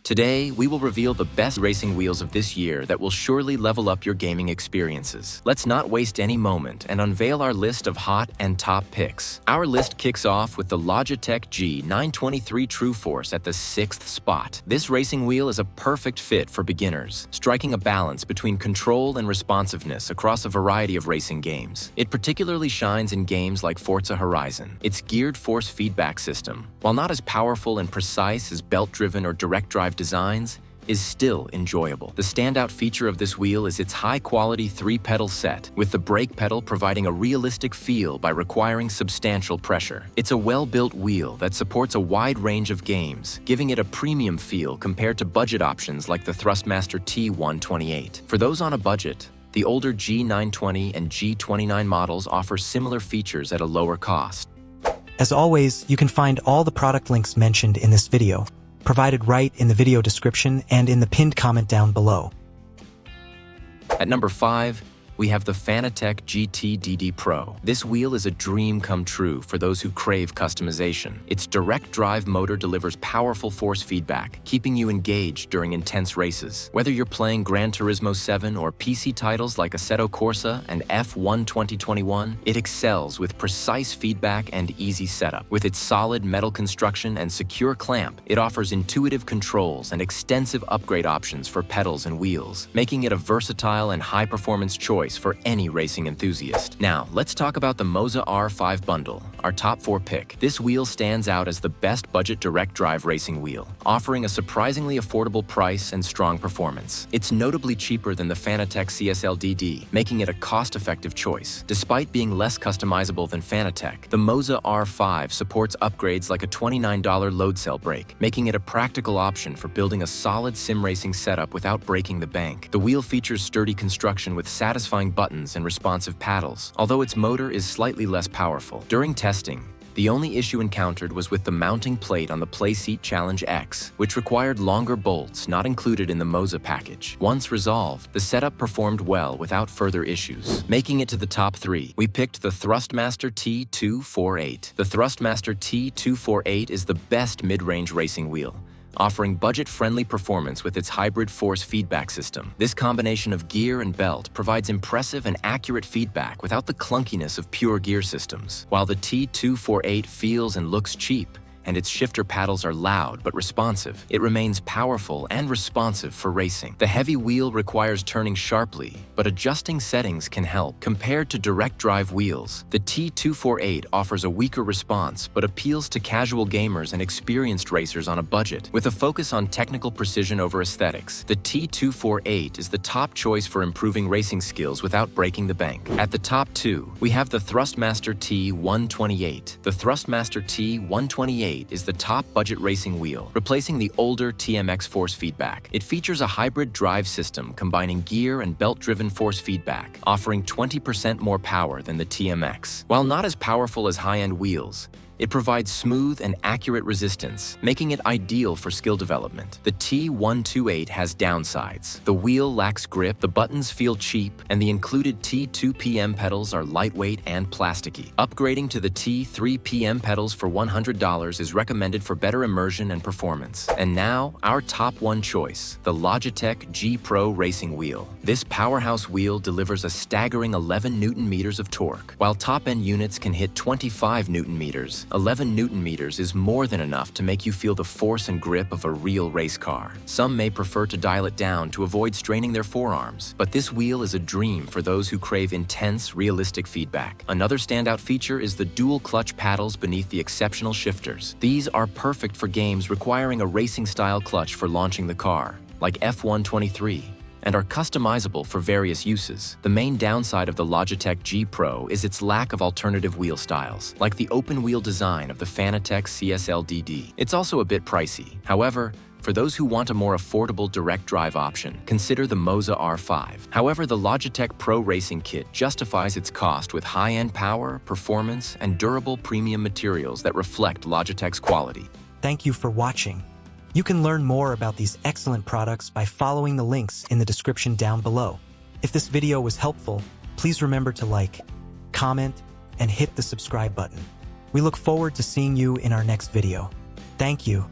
Today, we will reveal the best racing wheels of this year that will surely level up your gaming experiences. Let's not waste any moment and unveil our list of hot and top picks. Our list kicks off with the Logitech G923 Trueforce at the 6th spot. This racing wheel is a perfect fit for beginners, striking a balance between control and responsiveness across a variety of racing games. It particularly shines in games like Forza Horizon. Its geared force feedback system, while not as powerful and precise as belt-driven or direct drive designs, is still enjoyable. The standout feature of this wheel is its high-quality 3-pedal set, with the brake pedal providing a realistic feel by requiring substantial pressure. It's a well-built wheel that supports a wide range of games, giving it a premium feel compared to budget options like the Thrustmaster T128. For those on a budget, the older G920 and G29 models offer similar features at a lower cost. As always, you can find all the product links mentioned in this video, provided right in the video description and in the pinned comment down below. At number 5, we have the Fanatec GT DD Pro. This wheel is a dream come true for those who crave customization. Its direct drive motor delivers powerful force feedback, keeping you engaged during intense races. Whether you're playing Gran Turismo 7 or PC titles like Assetto Corsa and F1 2021, it excels with precise feedback and easy setup. With its solid metal construction and secure clamp, it offers intuitive controls and extensive upgrade options for pedals and wheels, making it a versatile and high-performance choice for any racing enthusiast. Now, let's talk about the Moza R5 Bundle, our top 4 pick. This wheel stands out as the best budget direct drive racing wheel, offering a surprisingly affordable price and strong performance. It's notably cheaper than the Fanatec CSL DD, making it a cost-effective choice. Despite being less customizable than Fanatec, the Moza R5 supports upgrades like a $29 load cell brake, making it a practical option for building a solid sim racing setup without breaking the bank. The wheel features sturdy construction with satisfying buttons and responsive paddles, although its motor is slightly less powerful. During testing, the only issue encountered was with the mounting plate on the Playseat Challenge X, which required longer bolts not included in the Moza package. Once resolved, the setup performed well without further issues. Making it to the top 3, we picked the Thrustmaster T248. The Thrustmaster T248 is the best mid-range racing wheel, offering budget-friendly performance with its hybrid force feedback system. This combination of gear and belt provides impressive and accurate feedback without the clunkiness of pure gear systems. While the T248 feels and looks cheap, and its shifter paddles are loud but responsive, it remains powerful and responsive for racing. The heavy wheel requires turning sharply, but adjusting settings can help. Compared to direct drive wheels, the T248 offers a weaker response but appeals to casual gamers and experienced racers on a budget. With a focus on technical precision over aesthetics, the T248 is the top choice for improving racing skills without breaking the bank. At the top 2, we have the Thrustmaster T128. The Thrustmaster T128 is the top budget racing wheel, replacing the older TMX force feedback. It features a hybrid drive system combining gear and belt-driven force feedback, offering 20% more power than the TMX. While not as powerful as high-end wheels, it provides smooth and accurate resistance, making it ideal for skill development. The T128 has downsides. The wheel lacks grip, the buttons feel cheap, and the included T2PM pedals are lightweight and plasticky. Upgrading to the T3PM pedals for $100 is recommended for better immersion and performance. And now, our top 1 choice, the Logitech G Pro racing wheel. This powerhouse wheel delivers a staggering 11 Nm of torque. While top-end units can hit 25 Nm, 11 Nm is more than enough to make you feel the force and grip of a real race car. Some may prefer to dial it down to avoid straining their forearms, but this wheel is a dream for those who crave intense, realistic feedback. Another standout feature is the dual clutch paddles beneath the exceptional shifters. These are perfect for games requiring a racing-style clutch for launching the car, like F1 23. And are customizable for various uses. The main downside of the Logitech G Pro is its lack of alternative wheel styles, like the open-wheel design of the Fanatec CSL DD. It's also a bit pricey. However, for those who want a more affordable direct drive option, consider the Moza R5. However, the Logitech Pro Racing Kit justifies its cost with high-end power, performance, and durable premium materials that reflect Logitech's quality. Thank you for watching. You can learn more about these excellent products by following the links in the description down below. If this video was helpful, please remember to like, comment, and hit the subscribe button. We look forward to seeing you in our next video. Thank you.